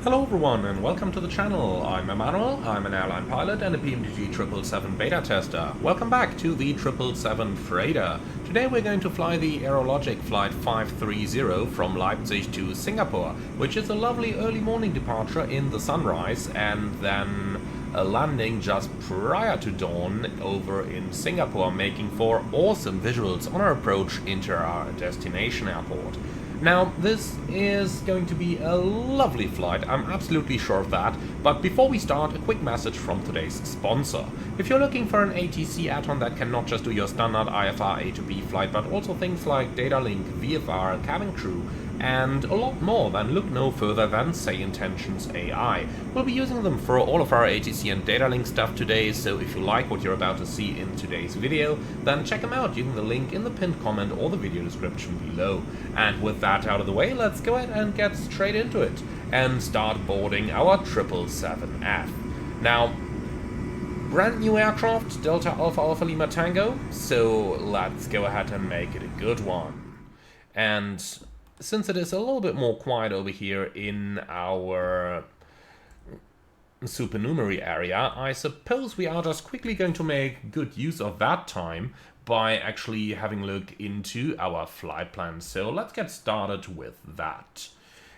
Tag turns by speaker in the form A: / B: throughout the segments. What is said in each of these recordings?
A: Hello everyone and welcome to the channel. I'm Emmanuel, I'm an airline pilot and a PMDG 777 beta tester. Welcome back to the 777 Freighter. Today we're going to fly the AeroLogic flight 530 from Leipzig to Singapore, which is a lovely early morning departure in the sunrise and then a landing just prior to dawn over in Singapore, making for awesome visuals on our approach into our destination airport. Now, this is going to be a lovely flight, I'm absolutely sure of that, but before we start, a quick message from today's sponsor. If you're looking for an ATC add-on that can not just do your standard IFR A to B flight, but also things like data link, VFR, cabin crew, and a lot more, then look no further than Say Intentions AI. We'll be using them for all of our ATC and data link stuff today, so if you like what you're about to see in today's video, then check them out using the link in the pinned comment or the video description below. And with that out of the way, let's go ahead and get straight into it and start boarding our 777F. Now, brand new aircraft, Delta Alpha Alpha Lima Tango, so let's go ahead and make it a good one. And since it is a little bit more quiet over here in our supernumerary area, I suppose we are just quickly going to make good use of that time by actually having a look into our flight plan. So let's get started with that.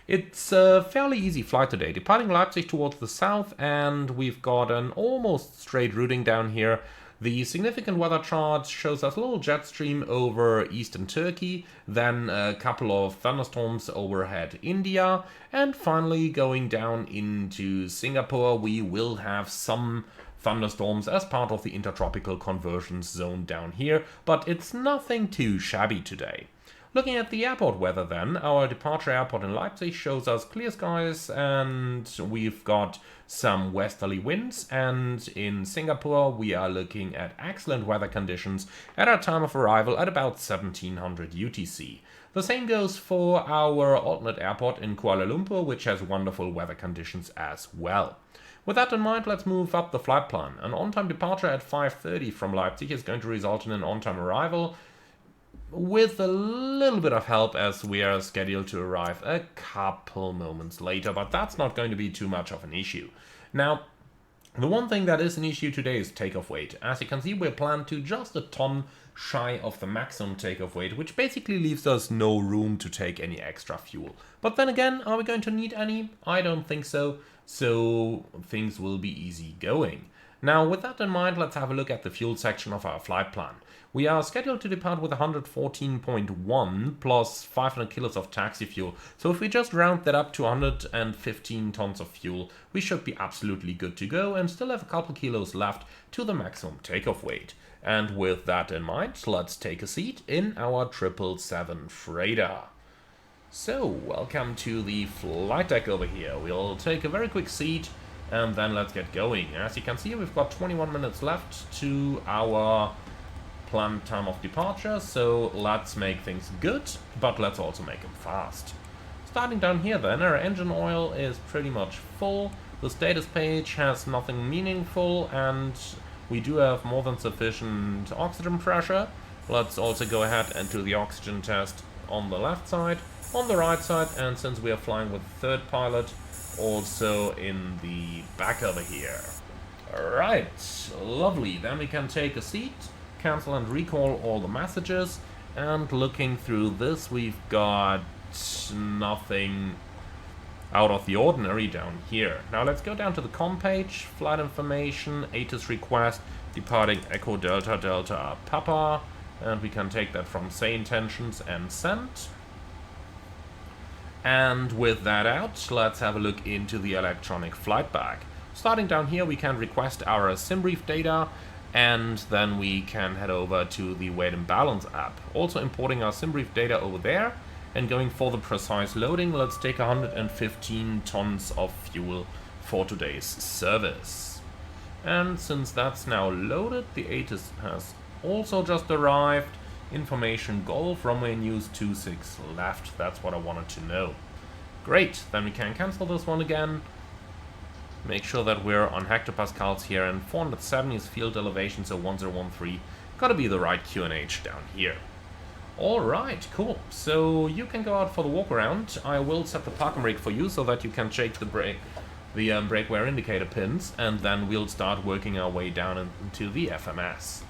A: It's a fairly easy flight today, departing Leipzig towards the south, and we've got an almost straight routing down here. The significant weather chart shows us a little jet stream over eastern Turkey, then a couple of thunderstorms overhead India, and finally going down into Singapore we will have some thunderstorms as part of the intertropical convergence zone down here, but it's nothing too shabby today. Looking at the airport weather then, our departure airport in Leipzig shows us clear skies and we've got some westerly winds, and in Singapore we are looking at excellent weather conditions at our time of arrival at about 1700 UTC. The same goes for our alternate airport in Kuala Lumpur, which has wonderful weather conditions as well. With that in mind, let's move up the flight plan. An on-time departure at 5:30 from Leipzig is going to result in an on-time arrival, with a little bit of help as we are scheduled to arrive a couple moments later, but that's not going to be too much of an issue. Now, the one thing that is an issue today is takeoff weight. As you can see, we're planned to just a ton shy of the maximum takeoff weight, which basically leaves us no room to take any extra fuel. But then again, are we going to need any? I don't think so, so things will be easy going. Now, with that in mind, let's have a look at the fuel section of our flight plan. We are scheduled to depart with 114.1 plus 500 kilos of taxi fuel. So if we just round that up to 115 tons of fuel, we should be absolutely good to go and still have a couple kilos left to the maximum takeoff weight. And with that in mind, let's take a seat in our 777 Freighter. So, welcome to the flight deck over here. We'll take a very quick seat and then let's get going. As you can see, we've got 21 minutes left to our planned time of departure, so let's make things good, but let's also make them fast. Starting down here then, our engine oil is pretty much full, the status page has nothing meaningful, and we do have more than sufficient oxygen pressure. Let's also go ahead and do the oxygen test on the left side, on the right side, and since we are flying with the third pilot, also in the back over here. Alright, lovely, then we can take a seat, cancel and recall all the messages, and looking through this we've got nothing out of the ordinary down here. Now let's go down to the comm page, flight information, ATIS request, departing Echo Delta Delta Papa, and we can take that from Say Intentions and Send. And with that out, let's have a look into the electronic flight bag. Starting down here, we can request our SimBrief data, and then we can head over to the Weight and Balance app. Also importing our SimBrief data over there, and going for the precise loading, let's take 115 tons of fuel for today's service. And since that's now loaded, the ATIS has also just arrived. Information Golf, runway news 26 left, that's what I wanted to know. Great, then we can cancel this one again. Make sure that we're on hectopascals here, and 470 is field elevation, so 1013. Gotta be the right QNH down here. Alright, cool. So you can go out for the walk around. I will set the parking brake for you so that you can check the brake wear indicator pins, and then we'll start working our way down into the FMS.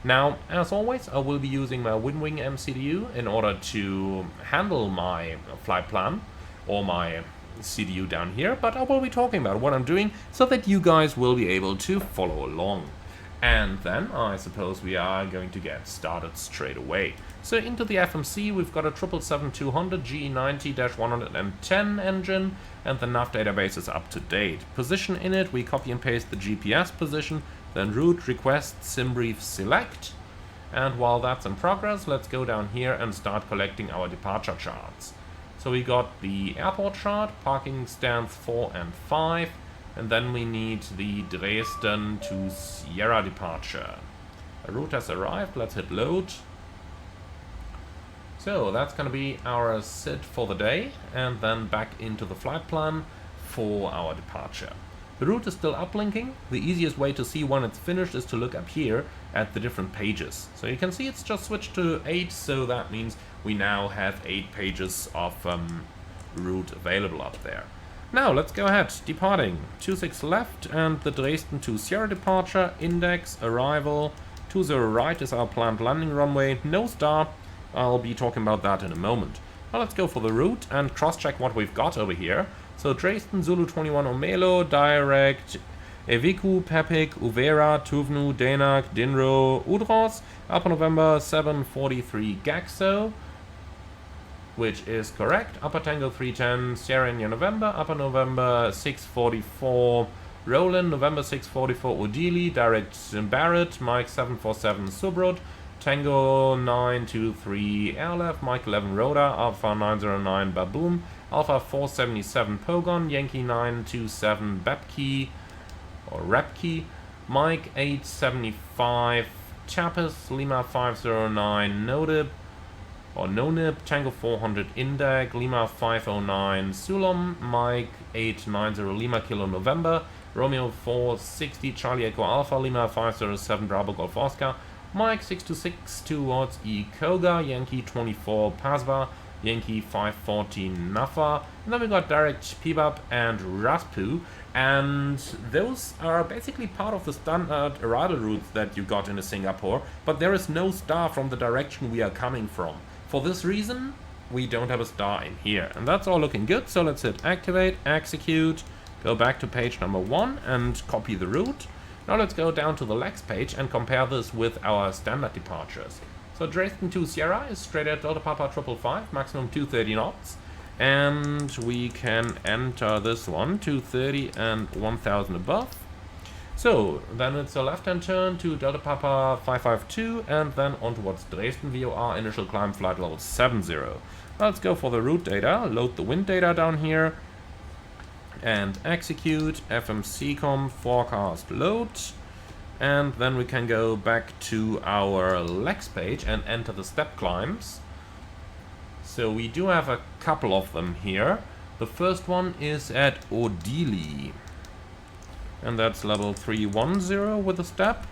A: Now, as always, I will be using my WinWing MCDU in order to handle my flight plan, or my CDU down here, but I will be talking about what I'm doing so that you guys will be able to follow along. And then I suppose we are going to get started straight away. So into the FMC we've got a 777-200 GE90-110 engine, and the nav database is up to date. Position in it, we copy and paste the GPS position, then route, request, SimBrief, select. And while that's in progress, let's go down here and start collecting our departure charts. So we got the airport chart, parking stands 4 and 5, and then we need the Dresden to Sierra departure. A route has arrived, let's hit load. So that's going to be our sit for the day, and then back into the flight plan for our departure. The route is still uplinking. The easiest way to see when it's finished is to look up here at the different pages. So you can see it's just switched to 8, so that means we now have 8 pages of route available up there. Now let's go ahead, departing 26 left, and the Dresden to Sierra departure, index, arrival, 20 right is our planned landing runway, no star. I'll be talking about that in a moment. Now let's go for the route and cross-check what we've got over here. So Dresden, Zulu 21 Omelo, direct, Eviku, Pepik, Uvera, Tuvnu, Denak, Dinro, Udros, Upper November 743 Gaxo, which is correct. Upper Tango 310, Sierra India November, Upper November 644 Roland, November 644 Odili, direct Barrett, Mike 747 Subrut, Tango 923 Airleft, Mike 11 Rhoda, Alpha 909 Baboom, Alpha 477 Pogon, Yankee 927 Bepke, or Repke, Mike 875 Chapis, Lima 509 Nodib, or Nonib, Tango 400 Indag, Lima 509 Sulom, Mike 890 Lima Kilo November, Romeo 460 Charlie Echo Alpha, Lima 507 Bravo Golf Oscar, Mike 626 towards E Koga, Yankee 24 Pasva, Yankee 514 Nafa, and then we got direct Pibab and Raspu, and those are basically part of the standard arrival routes that you got in Singapore, but there is no star from the direction we are coming from. For this reason, we don't have a star in here, and that's all looking good. So let's hit activate, execute, go back to page number 1 and copy the route. Now let's go down to the Lex page and compare this with our standard departures. So Dresden to Sierra is straight at Delta Papa 555, maximum 230 knots. And we can enter this one, 230 and 1000 above. So then it's a left-hand turn to Delta Papa 552 and then on towards Dresden VOR, initial climb flight level 70. Let's go for the route data, load the wind data down here. And execute, FMCCom, forecast, load, and then we can go back to our Lex page and enter the step climbs. So we do have a couple of them here. The first one is at Odili, and that's level 310 with a step.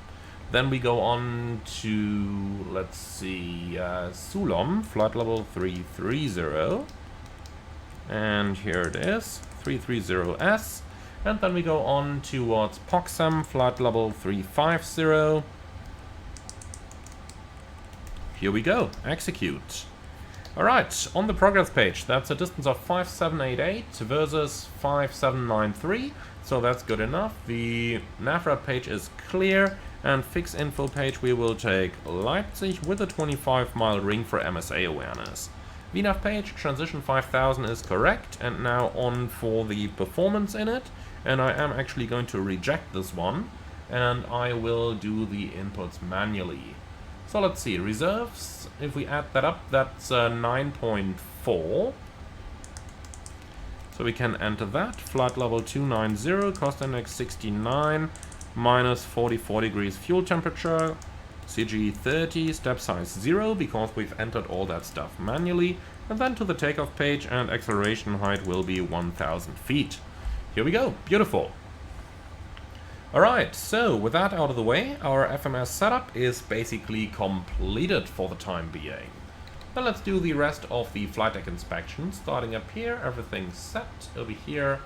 A: Then we go on to, let's see, Sulom, flight level 330, and here it is. 330S, and then we go on towards Poxam, flight level 350. Here we go, execute. Alright, on the progress page, that's a distance of 5788 versus 5793, so that's good enough. The NAVRAD page is clear, and fix info page we will take Leipzig with a 25-mile ring for MSA awareness. VNAV page, transition 5000 is correct, and now on for the performance in it, and I am actually going to reject this one, and I will do the inputs manually. So let's see, reserves, if we add that up, that's 9.4, so we can enter that, flight level 290, cost index 69, minus 44 degrees fuel temperature, CG 30, step size 0, because we've entered all that stuff manually, and then to the takeoff page, and acceleration height will be 1000 feet. Here we go, beautiful. Alright, so with that out of the way, our FMS setup is basically completed for the time being. Then let's do the rest of the flight deck inspection. Starting up here, everything's set. Over here,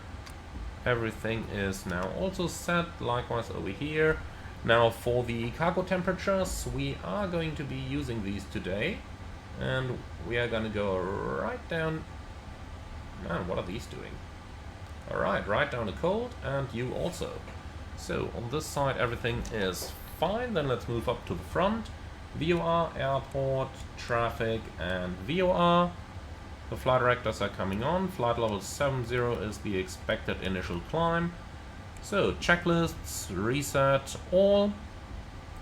A: everything is now also set. Likewise over here. Now for the cargo temperatures, we are going to be using these today. And we are going to go right down... Man, what are these doing? Alright, right down to cold, and you also. So, on this side everything is fine. Then let's move up to the front. VOR, airport, traffic, and VOR. The flight directors are coming on. Flight level 70 is the expected initial climb. So, checklists, reset, all.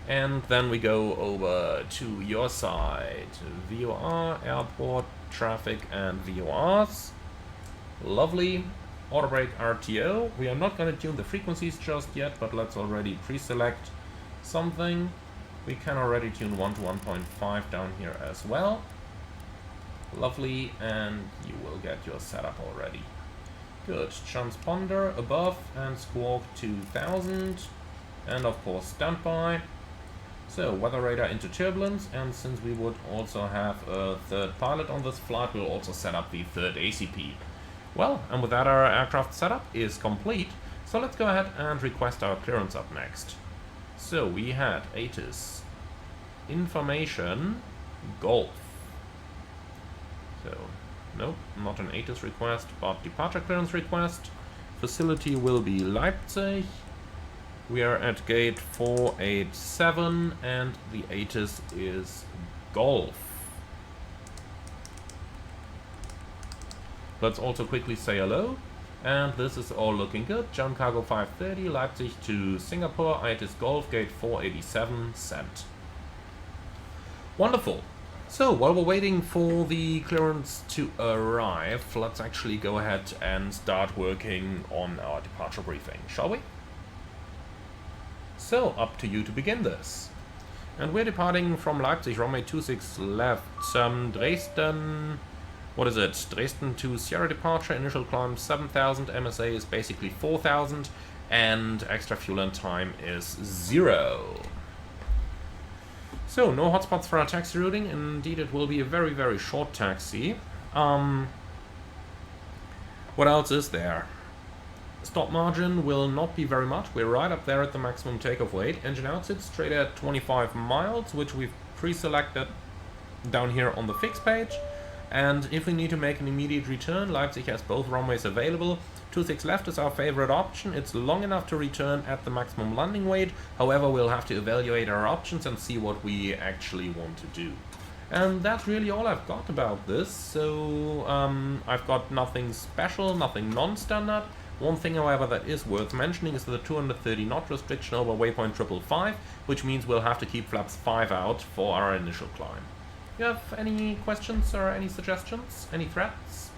A: And then we go over to your side. VOR, airport, traffic, and VORs. Lovely. Auto brake RTO. We are not going to tune the frequencies just yet, but let's already pre-select something. We can already tune 1 to 1.5 down here as well. Lovely, and you will get your setup already. Good. Transponder above and squawk 2000. And of course standby. So, weather radar into turbulence, and since we would also have a third pilot on this flight, we'll also set up the third ACP. Well, and with that our aircraft setup is complete, so let's go ahead and request our clearance up next. So, we had ATIS, information, Golf. So, nope, not an ATIS request, but departure clearance request. Facility will be Leipzig. We are at gate 487 and the ATIS is Golf. Let's also quickly say hello. And this is all looking good. John Cargo 530, Leipzig to Singapore, ATIS Golf, gate 487, sent. Wonderful. So, while we're waiting for the clearance to arrive, let's actually go ahead and start working on our departure briefing, shall we? So, up to you to begin this. And we're departing from Leipzig, runway 26 left, Dresden, what is it? Dresden to Sierra departure, initial climb 7000, MSA is basically 4000, and extra fuel and time is 0. So, no hotspots for our taxi routing, indeed it will be a very, very short taxi. What else is there? Stop margin will not be very much. We're right up there at the maximum takeoff weight. Engine out sits straight at 25 miles, which we've pre-selected down here on the fix page. And if we need to make an immediate return, Leipzig has both runways available. 26 left is our favorite option. It's long enough to return at the maximum landing weight. However, we'll have to evaluate our options and see what we actually want to do. And that's really all I've got about this. So I've got nothing special, nothing non-standard. One thing, however, that is worth mentioning is the 230 knot restriction over waypoint 555, which means we'll have to keep flaps 5 out for our initial climb. You have any questions or any suggestions? Any threats?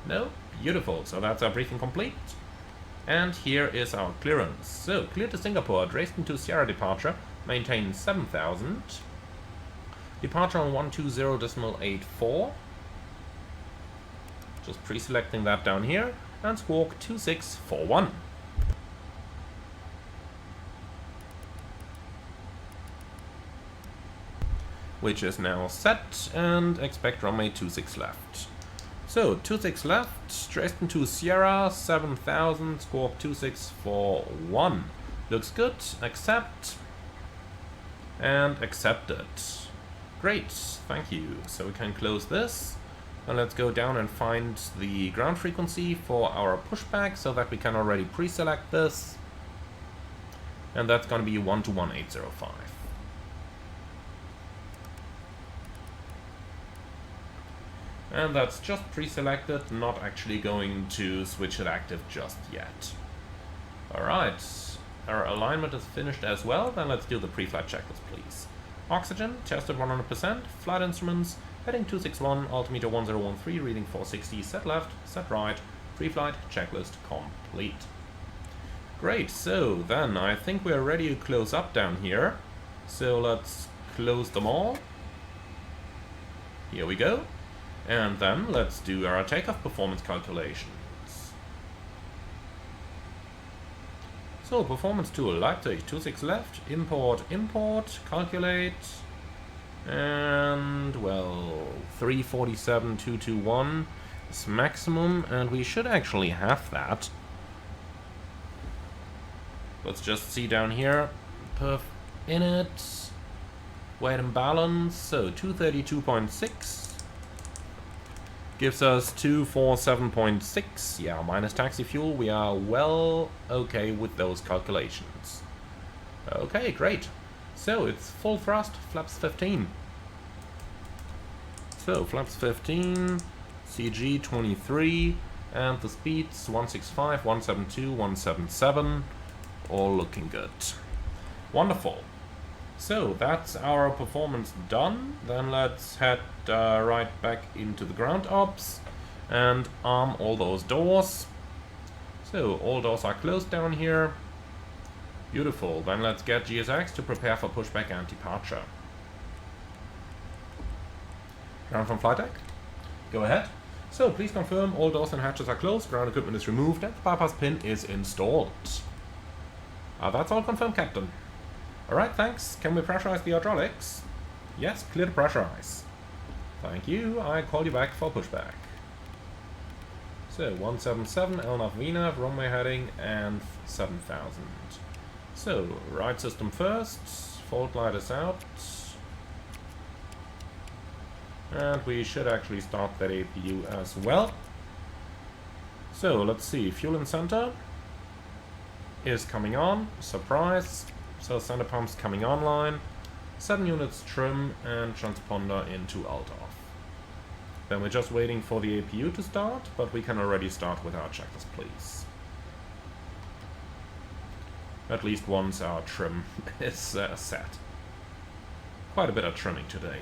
A: No? Beautiful. So that's our briefing complete. And here is our clearance. So, clear to Singapore, Dresden to Sierra departure, maintain 7000. Departure on 120.84. Just pre-selecting that down here. And squawk 2641. Which is now set, and expect runway 26 left. So, 26 left, Dresden to Sierra, 7000, squawk 2641. Looks good, accept, and accepted. Great, thank you. So we can close this. And let's go down and find the ground frequency for our pushback so that we can already pre-select this. And that's going to be 1 to 1805. And that's just pre-selected, not actually going to switch it active just yet. Alright, our alignment is finished as well, then let's do the pre-flight checklist please. Oxygen, tested 100%, flight instruments, heading 261, altimeter 1013, reading 460, set left, set right, pre-flight checklist complete. Great, so then I think we're ready to close up down here. So let's close them all. Here we go. And then let's do our takeoff performance calculations. So, performance tool, Leipzig, 26 left, import, calculate, And, well, 347,221 is maximum, and we should actually have that. Let's just see down here. Perf in it. Weight and balance. So 232.6 gives us 247.6. Yeah, minus taxi fuel. We are well okay with those calculations. Okay, great. So it's full thrust, flaps 15. So flaps 15, CG 23, and the speeds 165, 172, 177. All looking good. Wonderful. So that's our performance done. Then let's head right back into the ground ops and arm all those doors. So all doors are closed down here. Beautiful. Then let's get GSX to prepare for pushback and departure. Ground from flight deck. Go ahead. So please confirm all doors and hatches are closed, ground equipment is removed, and the bypass pin is installed. That's all confirmed, Captain. Alright, thanks. Can we pressurize the hydraulics? Yes, clear to pressurize. Thank you. I call you back for pushback. So 177, LNAV VNAV, runway heading, and 7000. So, right system first, fault light is out. And we should actually start that APU as well. So, let's see, fuel in center is coming on, surprise. So, center pump's coming online, 7 units trim, and transponder into alt off. Then we're just waiting for the APU to start, but we can already start with our checklist, please. At least once our trim is set. Quite a bit of trimming today.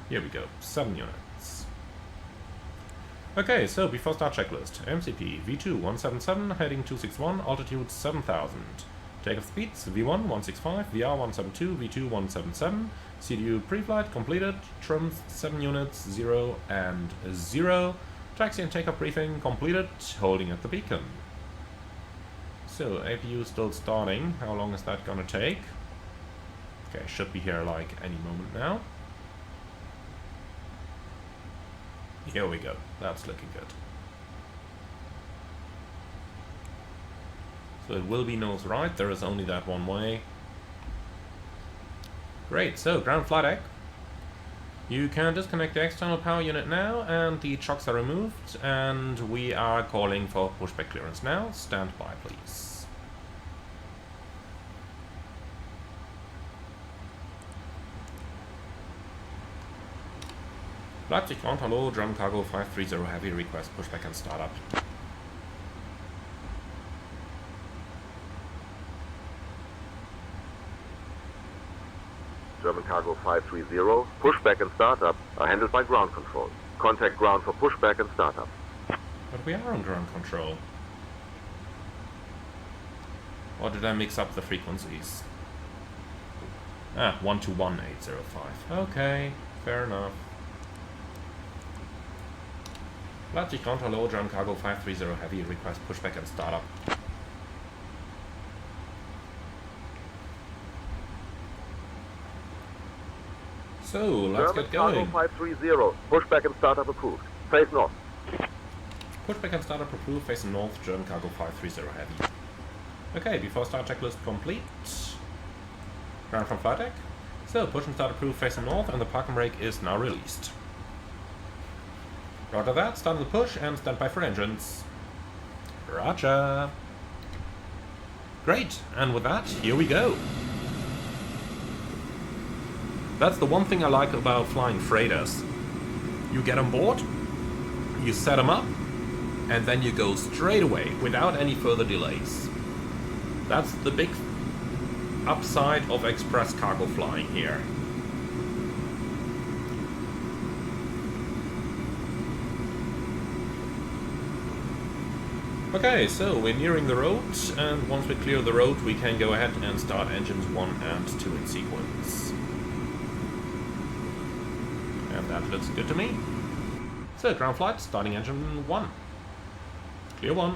A: Here we go, 7 units. Okay, so before start checklist, MCP V2 177, heading 261, altitude 7000. Takeoff speeds V1 165, VR 172, V2 177, CDU pre-flight completed, trims 7 units, 0 and 0. Taxi and takeoff briefing completed, holding at the beacon. So, APU still starting. How long is that gonna take? Okay, should be here like any moment now. Here we go. That's looking good. So it will be nose right. There is only that one way. Great. So, ground flight deck. You can disconnect the external power unit now, and the chocks are removed, and we are calling for pushback clearance now. Stand by, please. Leipzig ground, hello, German cargo 530 heavy, request pushback and startup.
B: German cargo 530, pushback and startup are handled by ground control. Contact ground for pushback and startup.
A: But we are on ground control. Or did I mix up the frequencies? 121805. Okay, fair enough. Leipzig ground, hello, German cargo 530 heavy, request pushback and startup. So, let's get going.
B: German cargo 530, pushback and startup approved. Face north.
A: Pushback and startup approved, facing north, German cargo 530 heavy. Okay, before start checklist complete. Ground from flight deck. So, push and start approved, facing north, and the parking brake is now released. Roger that, start the push and stand by for engines. Roger. Great, and with that, here we go. That's the one thing I like about flying freighters. You get on board, you set them up, and then you go straight away without any further delays. That's the big upside of express cargo flying here. Okay, so we're nearing the road, and once we clear the road, we can go ahead and start engines 1 and 2 in sequence. And that looks good to me. So, ground flight, starting engine 1. Clear 1.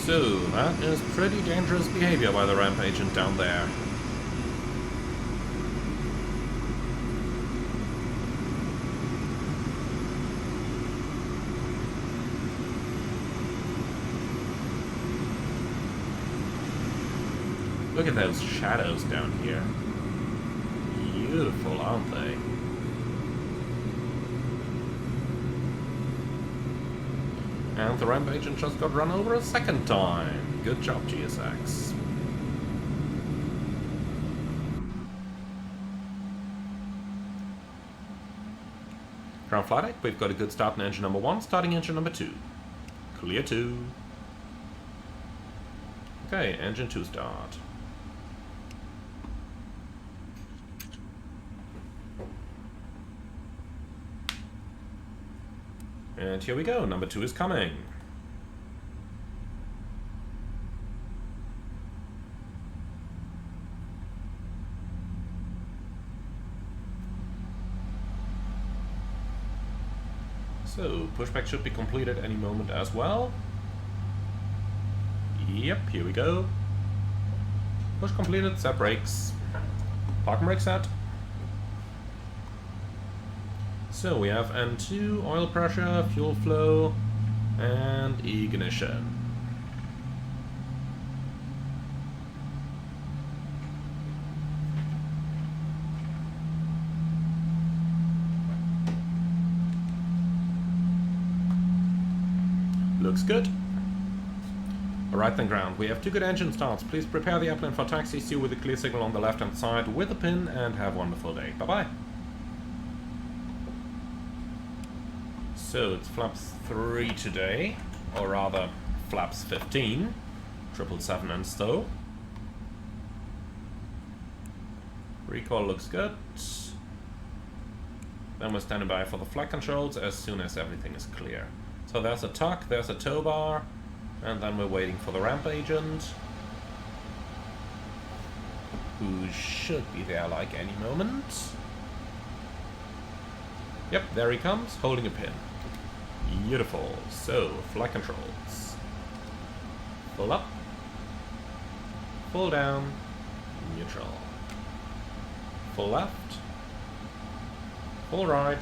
A: So, that is pretty dangerous behavior by the ramp agent down there. Look at those shadows down here. Beautiful, aren't they? And the ramp agent just got run over a second time. Good job, GSX. Ground flight deck, we've got a good start in engine number 1, starting engine number 2. Clear 2. Okay, engine 2 start. And here we go, number 2 is coming. So, pushback should be completed any moment as well. Yep, here we go. Push completed, set brakes. Parking brake set. So we have N2, oil pressure, fuel flow, and ignition. Looks good. Alright then, ground. We have 2 good engine starts. Please prepare the airplane for taxi. See you with a clear signal on the left-hand side with a pin, and have a wonderful day. Bye-bye. So it's flaps 3 today, or rather flaps 15, 777 and so. Recall looks good. Then we're standing by for the flight controls as soon as everything is clear. So there's a tuck, there's a tow bar, and then we're waiting for the ramp agent, who should be there like any moment. Yep, there he comes, holding a pin. Beautiful. So, flight controls. Full up. Full down. Neutral. Full left. Full right.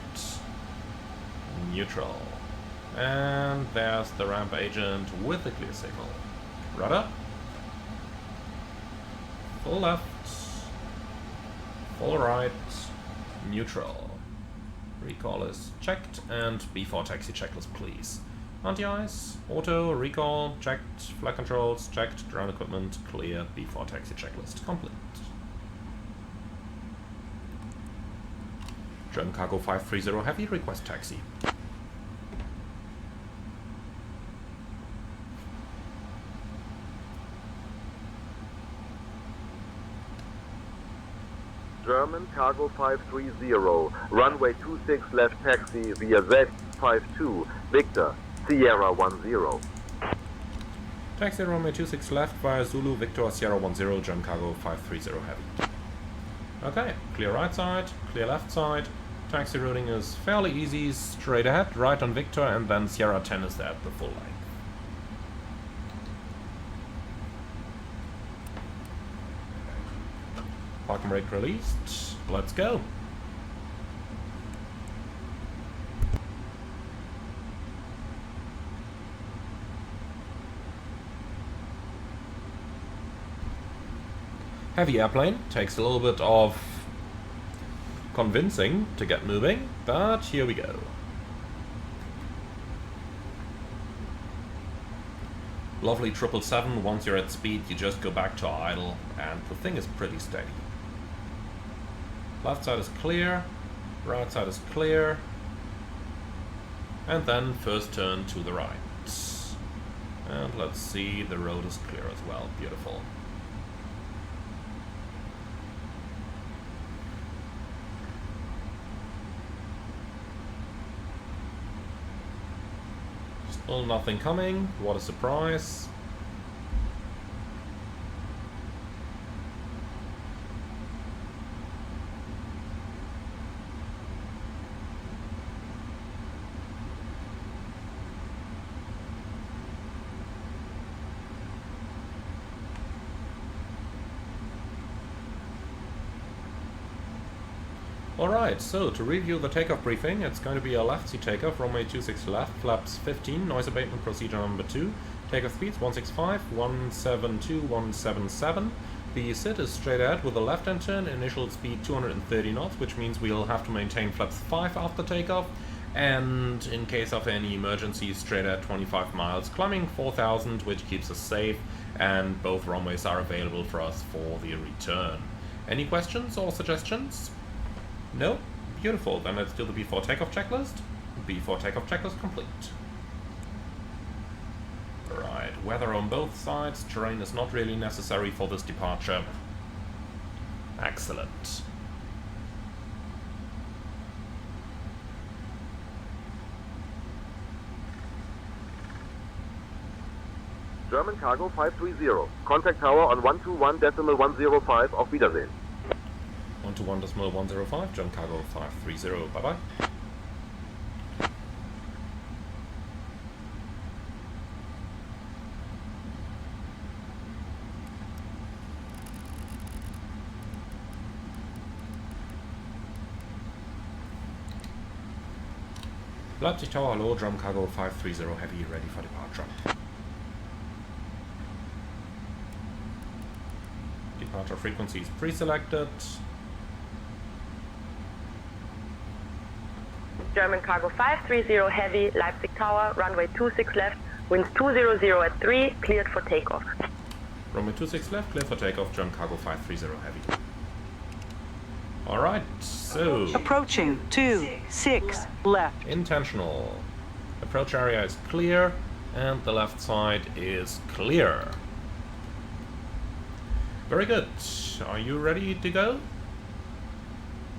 A: Neutral. And there's the ramp agent with the clear signal. Rudder. Full left. Full right. Neutral. Recall is checked, and before taxi checklist, please. Anti-ice, auto, recall, checked, flight controls, checked, ground equipment, clear, before taxi checklist, complete. German Cargo 530 Heavy, request taxi.
B: German Cargo 530, runway 26 left taxi via Z52, Victor, Sierra 10.
A: Taxi runway 26 left via Zulu, Victor, Sierra 10, German Cargo 530 Heavy. Okay, clear right side, clear left side. Taxi routing is fairly easy, straight ahead, right on Victor, and then Sierra 10 is there at the full length. Parking brake released. Let's go. Heavy airplane takes a little bit of convincing to get moving, but here we go. Lovely 777, once you're at speed you just go back to idle and the thing is pretty steady. Left side is clear, right side is clear, and then first turn to the right. And let's see, the road is clear as well, beautiful. Still nothing coming, what a surprise. Alright, so to review the takeoff briefing, it's going to be a left seat takeoff, runway 26 left, flaps 15, noise abatement procedure number 2, takeoff speeds 165, 172, 177. The sit is straight ahead with a left-hand turn, initial speed 230 knots, which means we'll have to maintain flaps 5 after takeoff, and in case of any emergency, straight at 25 miles, climbing 4,000, which keeps us safe, and both runways are available for us for the return. Any questions or suggestions? No? Beautiful. Then let's do the before takeoff checklist. Before takeoff checklist complete. Right, weather on both sides. Terrain is not really necessary for this departure. Excellent.
B: German Cargo 530. Contact tower on 121.105. Auf Wiedersehen.
A: 121.105, German Cargo 530. Bye-bye. Leipzig Tower, hello, German Cargo 530 Heavy, ready for departure. Departure frequency is pre-selected.
C: German Cargo 530 Heavy, Leipzig Tower, runway 26 left, winds 200 at 3, cleared for takeoff.
A: Runway 26 left, clear for takeoff, German Cargo 530 Heavy. Alright, so...
D: Approaching 26 left.
A: Intentional. Approach area is clear, and the left side is clear. Very good. Are you ready to go?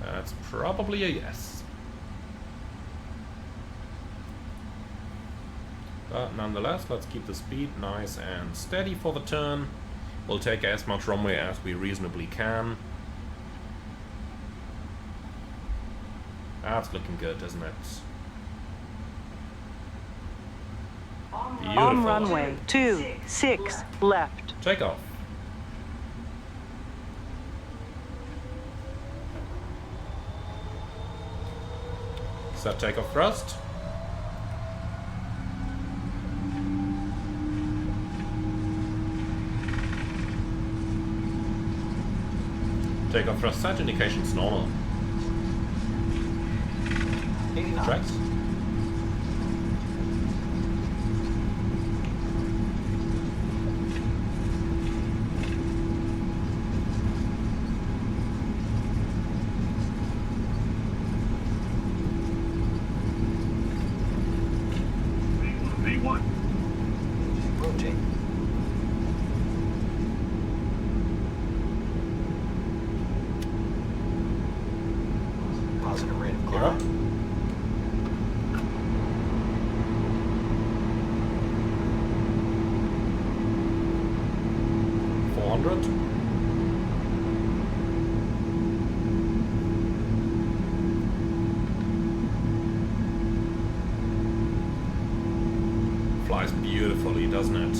A: That's probably a yes. But nonetheless, let's keep the speed nice and steady for the turn. We'll take as much runway as we reasonably can. That's looking good, isn't it? Beautiful.
D: On runway 26 left.
A: Takeoff. Set takeoff thrust. Takeoff thrust set, indications normal. Tracks.
B: V1. Rotate. Positive rate of climb.
A: 400. Flies beautifully, doesn't it?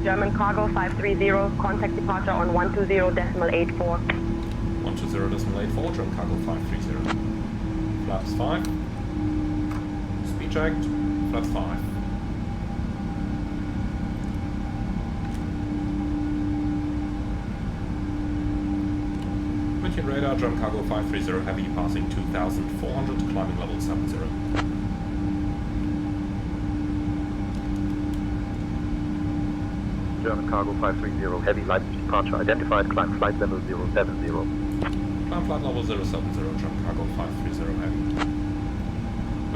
C: German Cargo 530, contact departure on 120.84.
A: 120.84, German Cargo 530. Flaps 5. Speed checked. Flaps 5. München radar, German Cargo 530 Heavy, passing 2,400, climbing level 70.
B: German Cargo 530 Heavy, Leipzig departure identified, climb flight level 070.
A: Climb flight level 070, German Cargo 530 Heavy.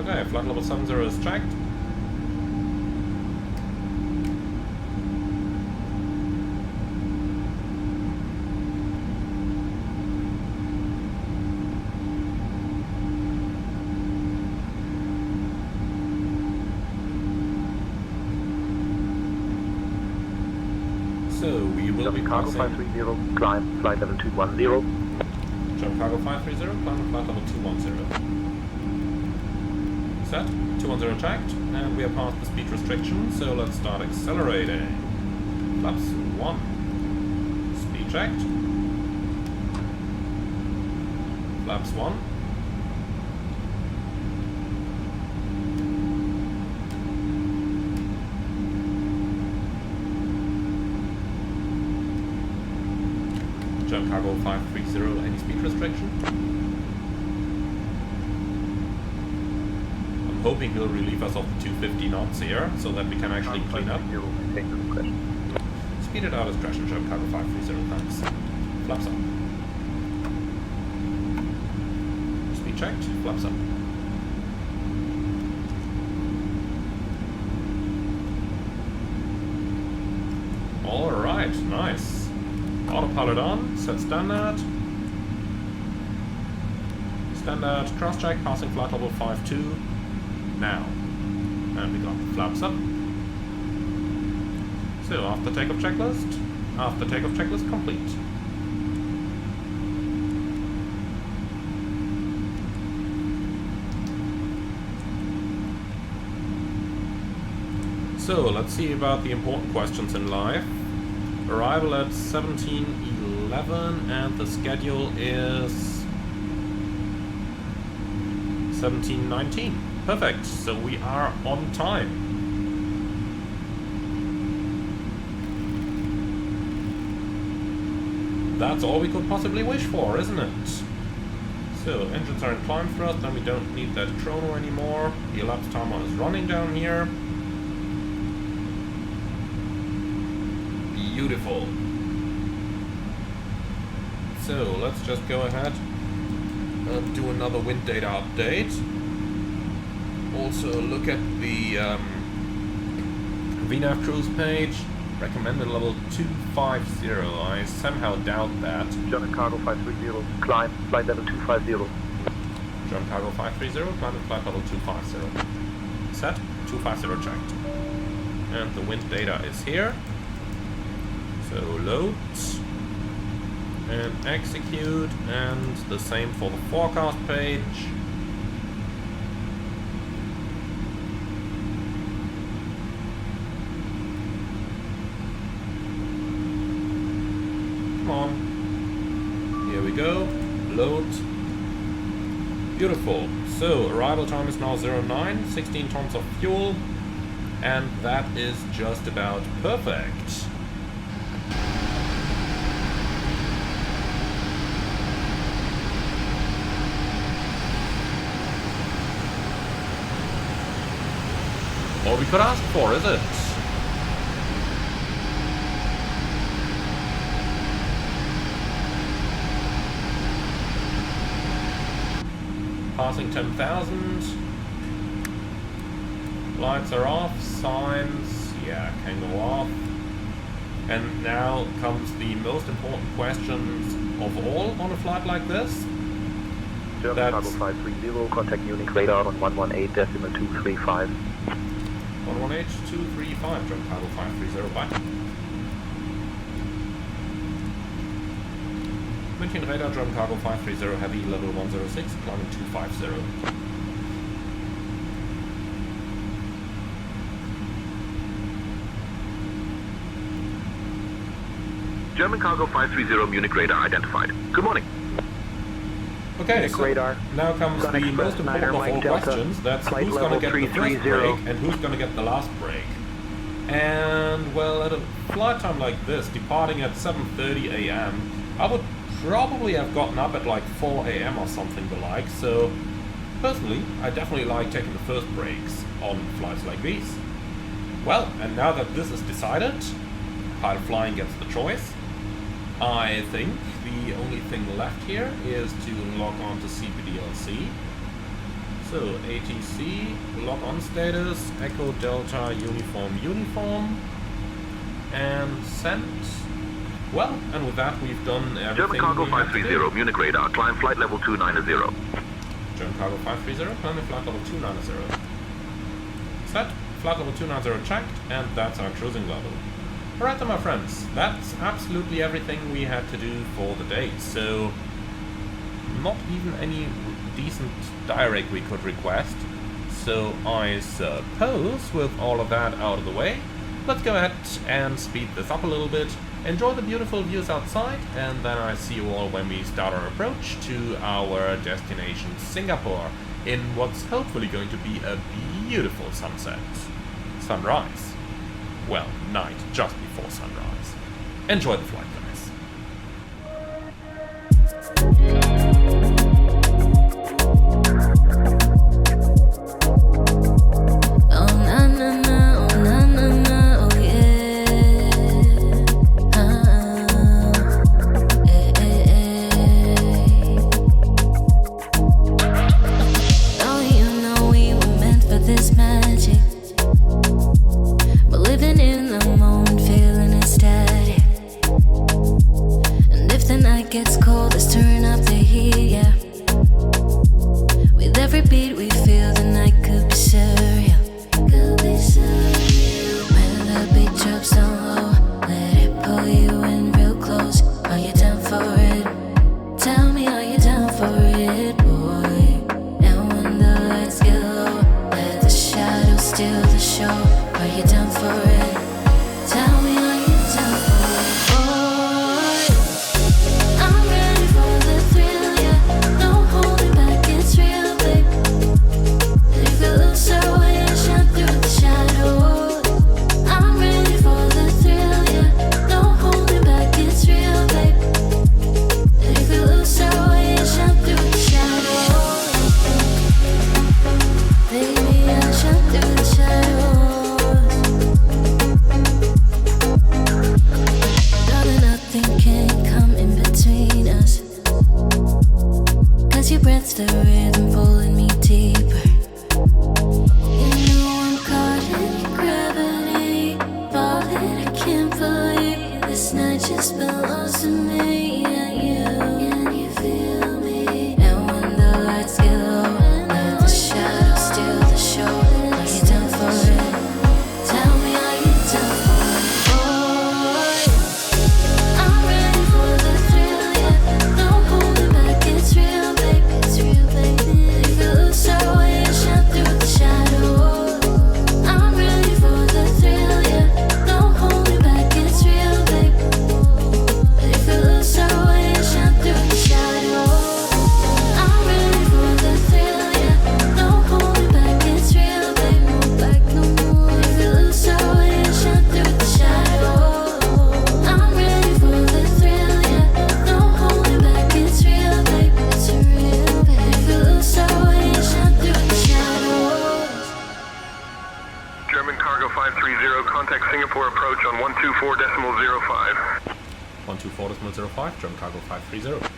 A: Okay, flight level 70 is checked. So we will be
B: Cargo
A: passing
B: 530, climb flight level 210.
A: German Cargo 530, climb flight level 210. Set, 210 checked, and we are past the speed restriction, so let's start accelerating. Flaps 1. Speed checked. Flaps 1. German Cargo 530, any speed restriction? I'm hoping he'll relieve us of the 250 knots here, so that we can actually clean up. Speed it out as crash and German Cargo 530, thanks. Flaps up. Speed checked, flaps up. Alright, nice. Autopilot on, set standard. Standard cross check, passing flight level 52. Now. And we got the flaps up. So after takeoff checklist. After takeoff checklist complete. So let's see about the important questions in life. Arrival at 17:11 and the schedule is 17:19. Perfect, so we are on time. That's all we could possibly wish for, isn't it? So, engines are in climb thrust, then we don't need that chrono anymore. The elapsed timer is running down here. Beautiful. So let's just go ahead and do another wind data update. Also look at the VNAV cruise page. Recommended level 250. I somehow doubt that.
E: German Cargo 530, climb flight level 250.
A: German Cargo 530, climb at flight level 250. Set, 250 checked. And the wind data is here. So load and execute, and the same for the forecast page. Come on. Here we go. Load. Beautiful. So arrival time is now 09, 16 tons of fuel, and that is just about perfect. All we could ask for, is it? Passing 10,000. Lights are off, signs, yeah, can go off. And now comes the most important questions of all on a flight like this.
E: German Cargo 530, contact Munich radar on 118.235.
A: 118.235, German Cargo 530, bye. München radar, German Cargo 530, heavy, level 106, climbing 250.
B: German Cargo 530, Munich radar identified. Good morning.
A: Okay, so
E: radar.
A: Now comes the most important of all questions. That's who's going to get the first break and who's going to get the last break. And, well, at a flight time like this, departing at 7:30 a.m., I would probably have gotten up at like 4 a.m. or something the like. So, personally, I definitely like taking the first breaks on flights like these. Well, and now that this is decided, pilot flying gets the choice. I think the only thing left here is to log on to CPDLC. So ATC, log on status, Echo Delta Uniform, and send. Well, and with that we've done everything.
B: German Cargo 530, Munich radar, climb flight level 290.
A: German Cargo 530, climb flight level 290. Set, flight level 290 checked, and that's our cruising level. Alright then, my friends, that's absolutely everything we had to do for the day, so not even any decent direct we could request. So I suppose with all of that out of the way, let's go ahead and speed this up a little bit, enjoy the beautiful views outside, and then I see you all when we start our approach to our destination Singapore in what's hopefully going to be a beautiful sunset. Sunrise. Well, night, just before sunrise. Enjoy the flight, guys.
F: Gets cold, let's turn up the heat, yeah. With every beat we feel, the night could be surreal. Could be surreal. When the beat drops down low, let it pull you in real close. Are you down for it? Tell me, are you down for it, boy? And when the lights get low, let the shadows steal the show. Are you down for it? Tell me, are you down for it, boy? The rhythm pulling me deeper. You know I'm caught in gravity, falling. I can't believe this night just belongs to me and you. Can you feel me? And when the lights get low, let the shadows steal the show. Are you down for it? Tell me, are you down for it, boy? I'm ready for the thrill, yeah. No holding back, it's real, baby. If you lose our way and shine through the shadows, I'm ready for the thrill, yeah. Don't hold me back, it's real, baby. If you lose our way and shine through the shadows, I'm ready for the thrill, yeah. Don't hold me back, it's real, baby. No back no more. If you lose our way and shine through the shadows, I'm ready for the thrill, yeah. Don't hold me back, it's real, baby. It's real, baby. If you lose our way and shine through the shadows.
B: German Cargo 530, contact Singapore approach on 124.05.
A: 124.05, German Cargo 530.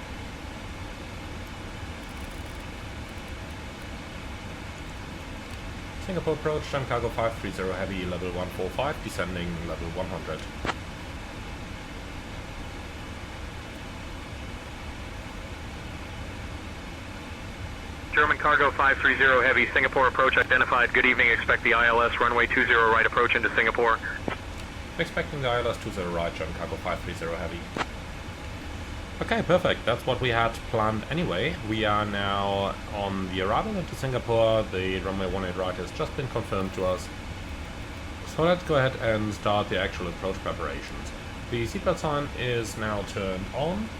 A: Singapore approach, German Cargo 530 heavy, level 145, descending level 100.
E: German Cargo 530 Heavy, Singapore approach identified. Good evening, expect the ILS runway 20 right approach into Singapore.
A: Expecting the ILS 20 right, German Cargo 530 heavy. Okay, perfect. That's what we had planned anyway. We are now on the arrival into Singapore. The runway 18 right has just been confirmed to us. So let's go ahead and start the actual approach preparations. The seatbelt sign is now turned on.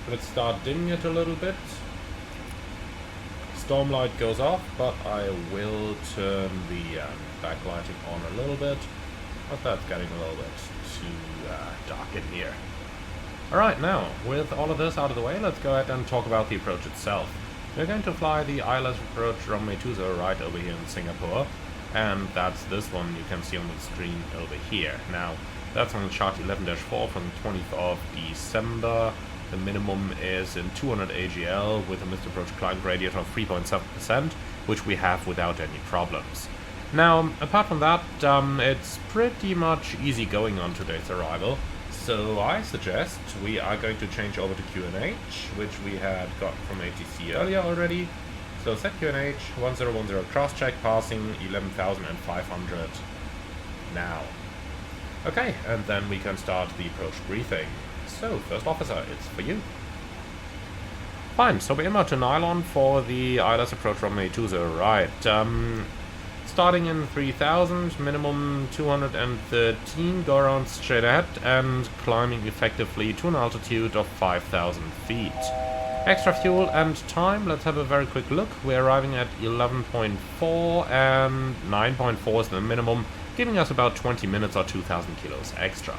A: Let's start dimming it a little bit. Storm light goes off, but I will turn the backlighting on a little bit. But that's getting a little bit too dark in here. Alright, now, with all of this out of the way, let's go ahead and talk about the approach itself. We're going to fly the ILS approach runway 20 right over here in Singapore. And that's this one you can see on the screen over here. Now, that's on chart 11-4 from the 20th of December. The minimum is in 200 AGL with a missed approach climb gradient of 3.7%, which we have without any problems. Now, apart from that, it's pretty much easy going on today's arrival. So I suggest we are going to change over to QNH, which we had got from ATC earlier already. So set QNH 1010 cross-check passing 11,500 now. Okay, and then we can start the approach briefing. So, first officer, it's for you. Fine, so we're inbound to Nylon for the ILS approach runway 20 right. Starting in 3000, minimum 213, go around straight ahead and climbing effectively to an altitude of 5000 feet. Extra fuel and time, let's have a very quick look. We're arriving at 11.4 and 9.4 is the minimum, giving us about 20 minutes or 2000 kilos extra.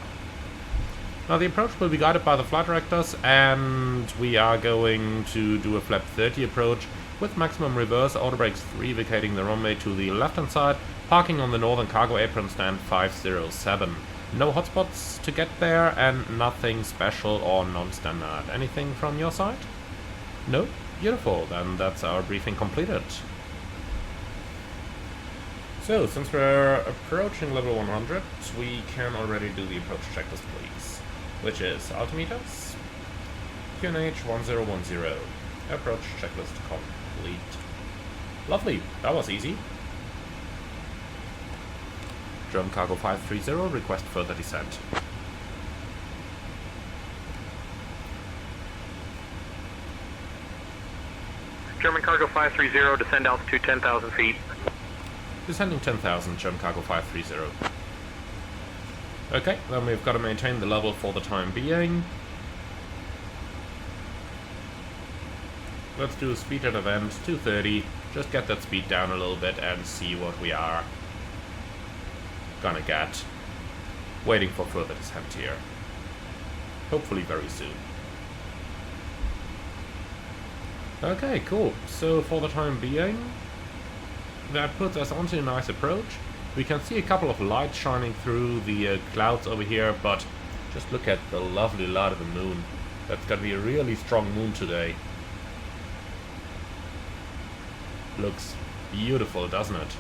A: Now the approach will be guided by the flight directors, and we are going to do a flap 30 approach with maximum reverse, auto brakes 3, vacating the runway to the left hand side, parking on the northern cargo apron stand 507. No hotspots to get there and nothing special or non-standard. Anything from your side? No? Beautiful, then that's our briefing completed. So, since we're approaching level 100, we can already do the approach checklist, please. Which is altimeters, QNH 1010, approach checklist complete. Lovely, that was easy. German Cargo 530, request further descent.
E: German Cargo 530, descend altitude 10,000 feet.
A: Descending 10,000, German Cargo 530. Okay, then we've got to maintain the level for the time being. Let's do a speed at event, 230. Just get that speed down a little bit and see what we are gonna get. Waiting for further descent here. Hopefully very soon. Okay, cool. So for the time being, that puts us onto a nice approach. We can see a couple of lights shining through the clouds over here, but just look at the lovely light of the moon. That's gonna be a really strong moon today. Looks beautiful, doesn't it?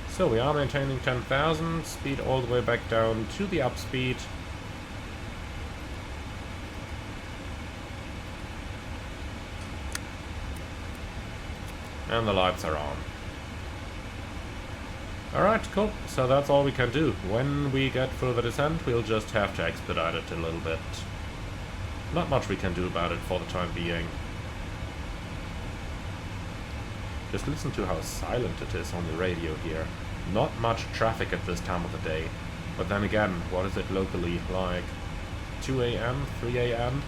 A: So we are maintaining 10,000, speed all the way back down to the up speed. And the lights are on. Alright, cool. So that's all we can do. When we get further descent, we'll just have to expedite it a little bit. Not much we can do about it for the time being. Just listen to how silent it is on the radio here. Not much traffic at this time of the day. But then again, what is it locally? Like 2 AM, 3 AM?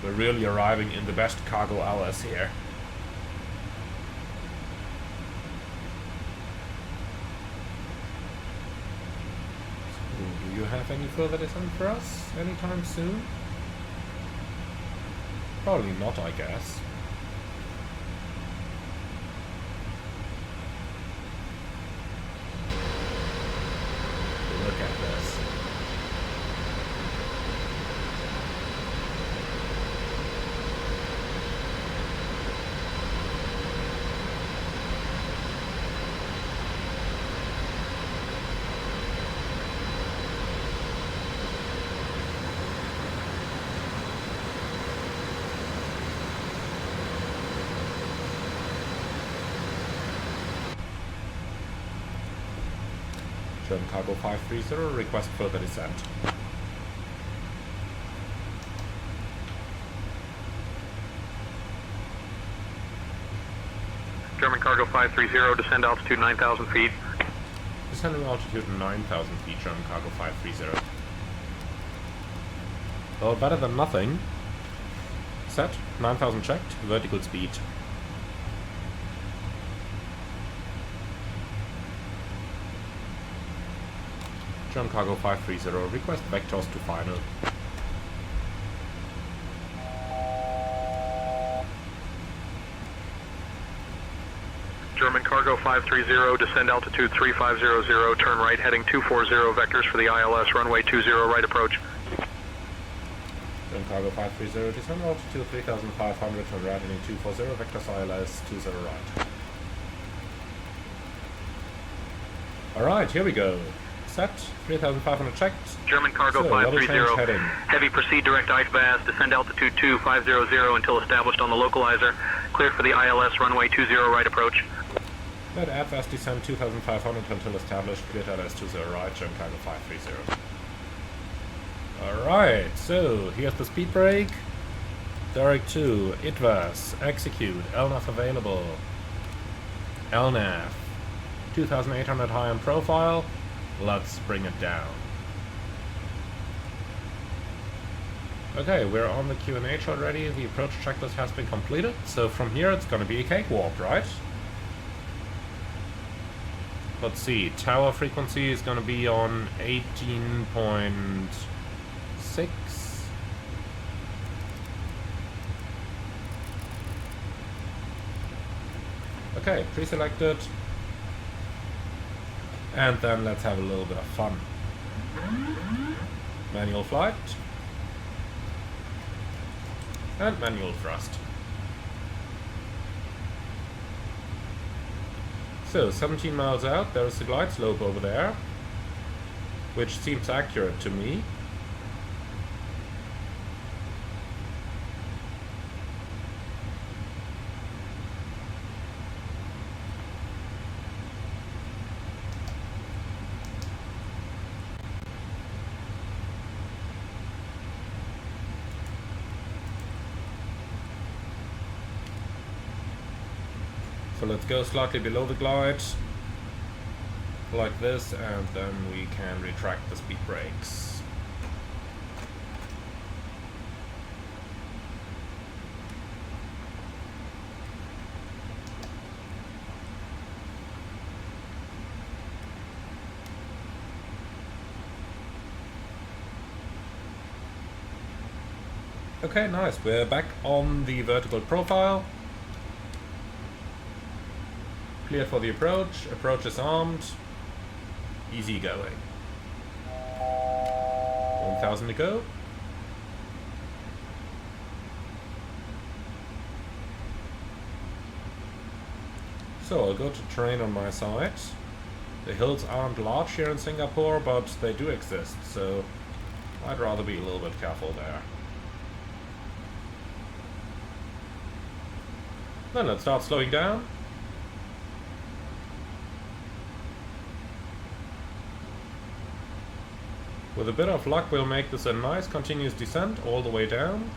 A: We're really arriving in the best cargo hours here. Do you have any further descent for us anytime soon? Probably not, I guess. Look at this. German Cargo 530, request further descent.
E: German Cargo 530, descend altitude 9,000 feet.
A: Descending altitude 9,000 feet, German Cargo 530. Well, better than nothing. Set, 9,000 checked, vertical speed. German Cargo 530, request vectors to final.
E: German Cargo 530, descend altitude 3500, turn right heading 240, vectors for the ILS, runway 20 right approach.
A: German Cargo 530, descend altitude 3500, turn right heading 240, vectors ILS 20 right. Alright, here we go. Set, 3,500 checked.
E: German Cargo
A: So,
E: 530, heavy proceed direct IFAS, descend altitude 2500 until established on the localizer, cleared for the ILS runway 20 right approach.
A: Let AFAS descend 2,500 until established, cleared ILS 20 right, German Cargo 530. Alright, so here's the speed brake. Direct 2, ITVAS, execute, LNAV available. LNAV, 2800 high on profile, let's bring it down. Okay, we're on the QNH already, the approach checklist has been completed, so from here it's gonna be a cakewalk, right? Let's see, tower frequency is gonna be on 18.6. Okay, pre-selected. And then let's have a little bit of fun. Manual flight. And manual thrust. So, 17 miles out, there is the glide slope over there, which seems accurate to me. So let's go slightly below the glide, like this, and then we can retract the speed brakes. Okay, nice. We're back on the vertical profile. Cleared for the approach. Approach is armed. Easy going. 1000 to go. So I'll go to terrain on my side. The hills aren't large here in Singapore, but they do exist, so I'd rather be a little bit careful there. Then let's start slowing down. With a bit of luck, we'll make this a nice continuous descent all the way down.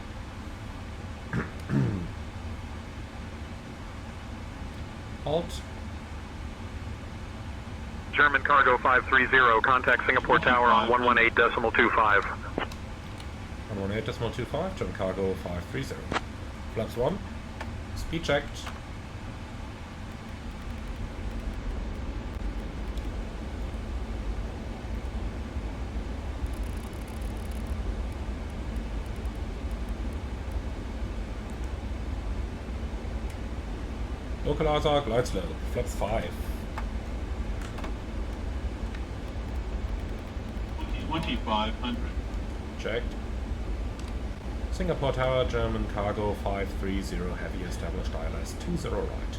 A: Halt.
E: German cargo 530, contact Singapore Tower on 118.25.
A: 118.25, German cargo 530. Flaps 1. Speed checked. Localizer, glide slow, flaps 5.
G: 2500.
A: Checked. Singapore Tower, German cargo 530, heavy established ILS 20 right.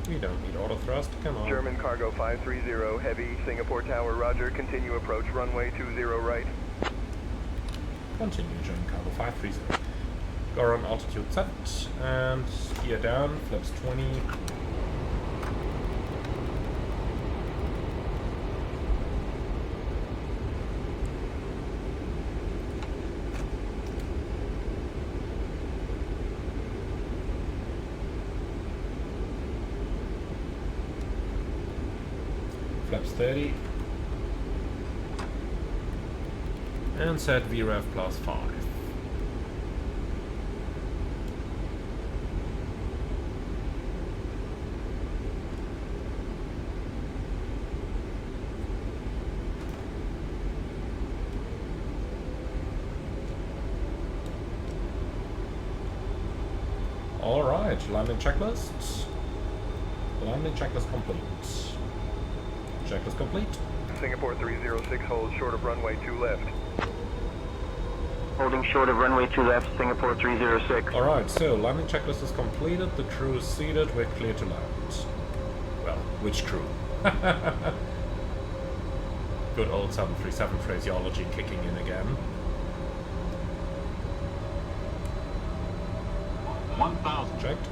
A: We don't need auto thrust, come on.
H: German cargo 530, heavy, Singapore Tower, roger, continue approach runway 20 right.
A: Continue, German cargo 530. Go on altitude set, and gear down, flaps 20. Flaps 30. And set VREF plus 5. Alright, landing checklist. Landing checklist complete. Checklist complete.
H: Singapore 306 holds short of runway 2 left.
E: Holding short of runway 2 left, Singapore 306.
A: Alright, so landing checklist is completed, the crew is seated, we're clear to land. Well, which crew? Good old 737 phraseology kicking in again.
G: 1000.
A: Checked.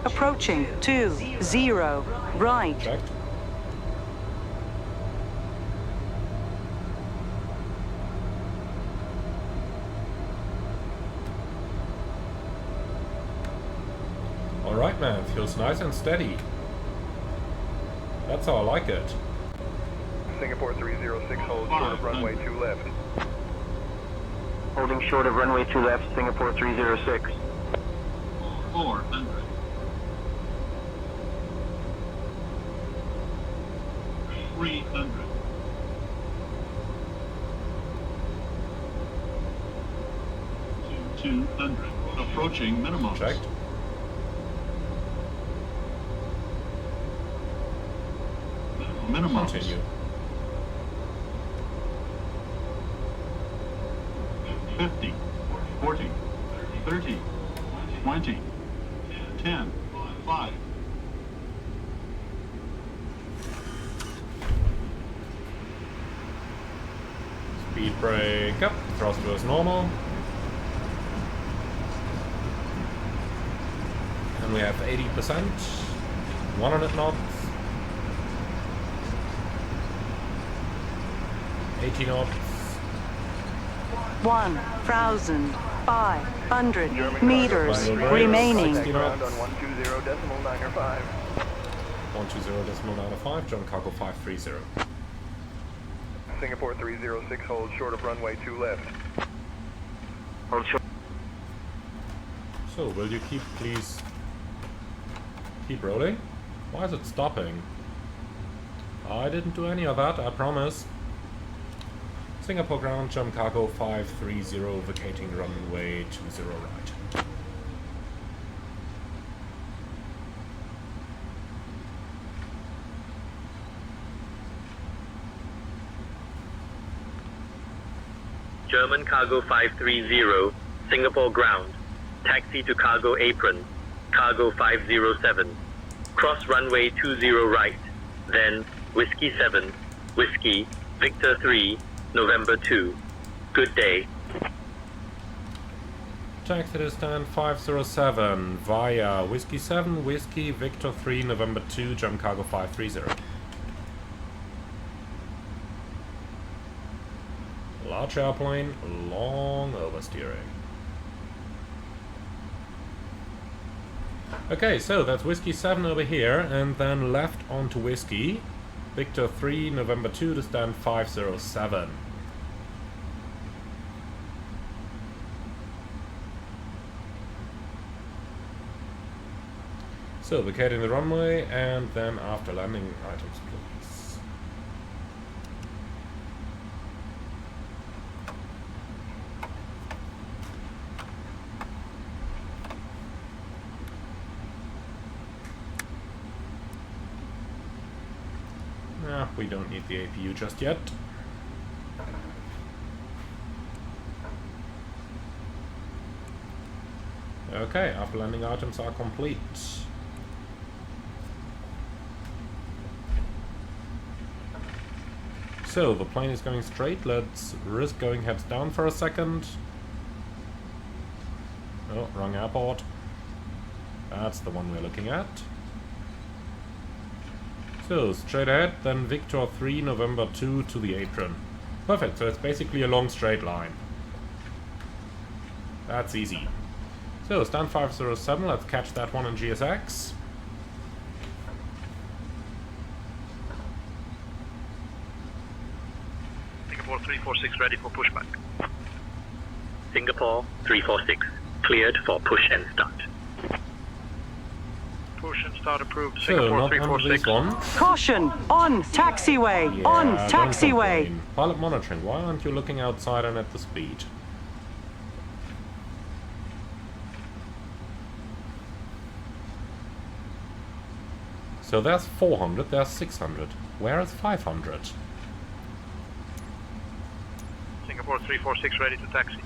D: Approaching 20 right.
A: Checked. Alright man, feels nice and steady. That's how I like it.
H: Singapore 306, hold short of runway 2 left.
E: Holding short of runway 2 left, Singapore 306.
G: 400. 300. 200. Approaching minimum.
A: Checked.
G: Minimum.
A: Continue.
G: 50, 40, 30, 20, 10, 5.
A: Speed brake up. Thrust goes normal. And we have 80%. 100 knots. 80 knots.
D: 1,500 meters remaining.
H: Ground on 120.905.
A: 120.905, John Cargo 530.
H: Singapore 306, hold short of runway 2 left.
E: Hold short.
A: So, will you please keep rolling? Why is it stopping? I didn't do any of that, I promise. Singapore ground, jump cargo 530, vacating runway 20 right.
E: German cargo 530, Singapore ground. Taxi to cargo apron, cargo 507. Cross runway 20 right, then Whiskey 7, Whiskey, Victor 3, November 2. Good day.
A: Taxi to stand 507 via Whiskey 7, Whiskey, Victor 3, November 2, jump cargo 530. Large airplane, long oversteering. Okay, so that's Whiskey 7 over here, and then left onto Whiskey. Victor 3, November 2 to stand 507. So, vacating the runway, and then after landing items, please. Nah, we don't need the APU just yet. Okay, after landing items are complete. So, the plane is going straight. Let's risk going heads down for a second. Oh, wrong airport. That's the one we're looking at. So, straight ahead, then Victor 3, November 2 to the apron. Perfect, so it's basically a long straight line. That's easy. So, stand 507, let's catch that one on GSX.
E: Singapore 346 ready for pushback. Singapore 346 cleared for push and start. Push and start approved.
A: So,
E: Singapore
A: not on this
E: 346.
A: one.
D: Caution! On taxiway!
A: Yeah,
D: On
A: don't
D: taxiway!
A: complain. Pilot monitoring, why aren't you looking outside and at the speed? So there's 400, there's 600. Where is 500?
E: Singapore 346 ready to taxi.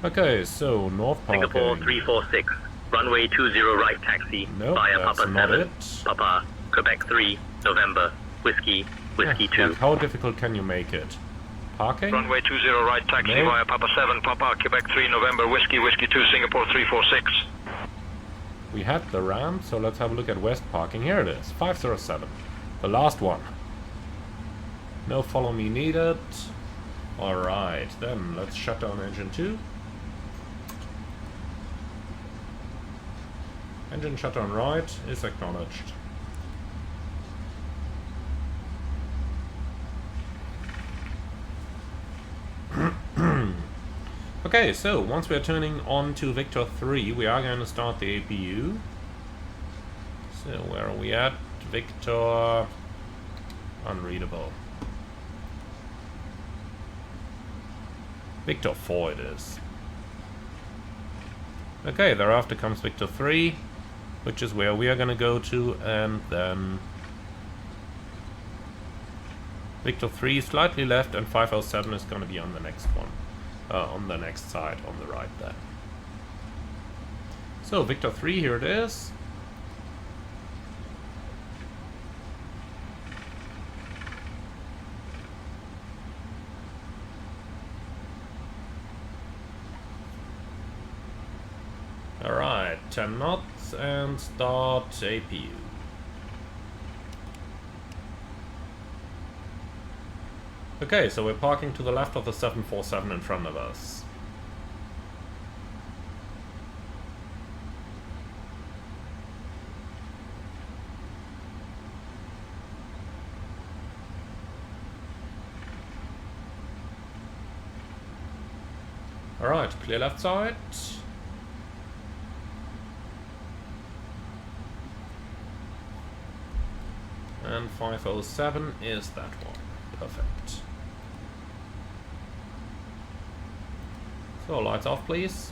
A: Okay, so north parking.
E: Singapore 346 runway 20 right taxi
A: Nope,
E: via
A: that's
E: Papa
A: not
E: 7
A: it.
E: Papa Quebec 3 November Whiskey Whiskey 2.
A: Like, how difficult can you make it? Parking?
E: Runway 20 right taxi
A: No.
E: via Papa 7 Papa Quebec 3 November Whiskey Whiskey 2 Singapore 346.
A: We had the ramp, so let's have a look at west parking. Here it is, 507. The last one. No follow me needed. Alright, then let's shut down engine 2. Engine shutdown right is acknowledged. Okay, so once we are turning on to Victor 3, we are going to start the APU. So where are we at? Victor... unreadable. Victor 4 it is. Okay, thereafter comes Victor 3, which is where we are going to go to, and then Victor 3 slightly left, and 507 is going to be on the next one. On the next side, on the right there. So, Victor 3, here it is. Alright, 10 knots and start APU. Okay, so we're parking to the left of the 747 in front of us. Alright, clear left side. And 507 is that one. Perfect. So, lights off, please.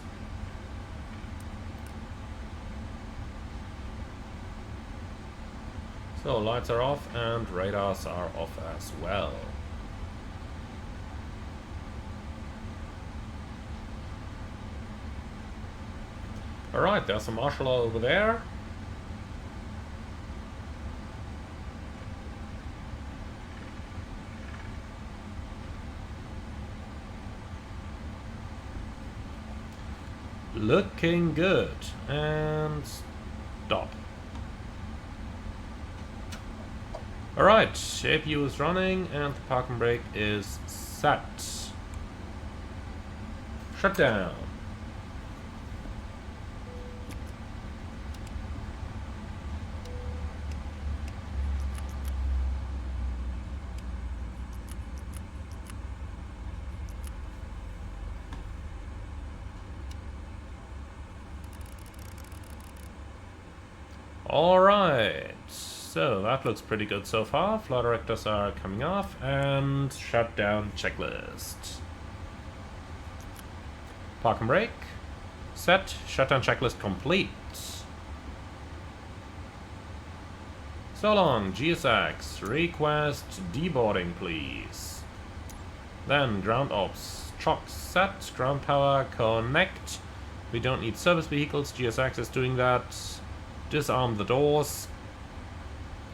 A: So, lights are off and radars are off as well. Alright, there's a marshal over there. Looking good. And stop. Alright, APU is running and the parking brake is set. Shutdown. Alright, so that looks pretty good so far. Flight directors are coming off and shutdown checklist. Park and brake. Set. Shutdown checklist complete. So long, GSX. Request deboarding, please. Then ground ops. Chock set. Ground power connect. We don't need service vehicles. GSX is doing that. Disarm the doors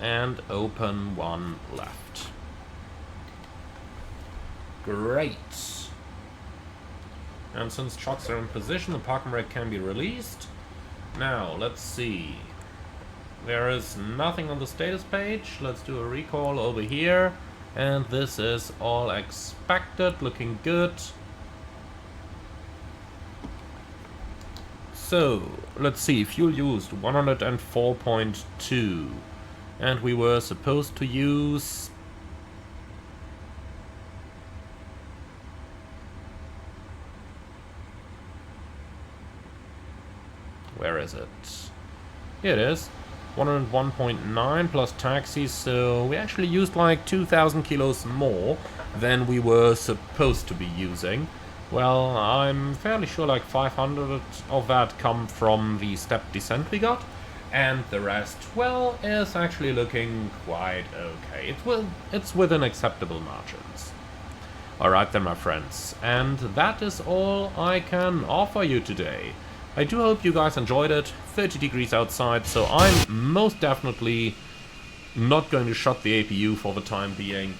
A: and open one left. Great. And since chocks are in position, the parking brake can be released. Now, let's see. There is nothing on the status page. Let's do a recall over here. And this is all expected, looking good. So, let's see, fuel used 104.2, and we were supposed to use where is it? Here it is, 101.9 plus taxis, so we actually used like 2,000 kilos more than we were supposed to be using. Well, I'm fairly sure like 500 of that come from the step descent we got, and the rest, well, is actually looking quite okay. It's within acceptable margins. Alright then, my friends, and that is all I can offer you today. I do hope you guys enjoyed it. 30 degrees outside, so I'm most definitely not going to shut the APU for the time being.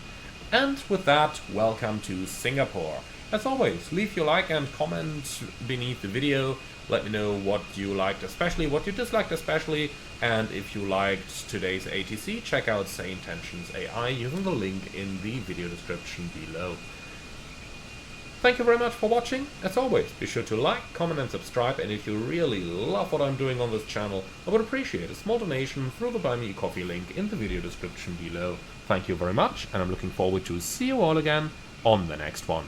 A: And with that, welcome to Singapore. As always, leave your like and comment beneath the video. Let me know what you liked especially, what you disliked especially, and if you liked today's ATC, check out Sane Tensions AI using the link in the video description below. Thank you very much for watching. As always, be sure to like, comment and subscribe, and if you really love what I'm doing on this channel, I would appreciate a small donation through the Buy Me a Coffee link in the video description below. Thank you very much, and I'm looking forward to see you all again on the next one.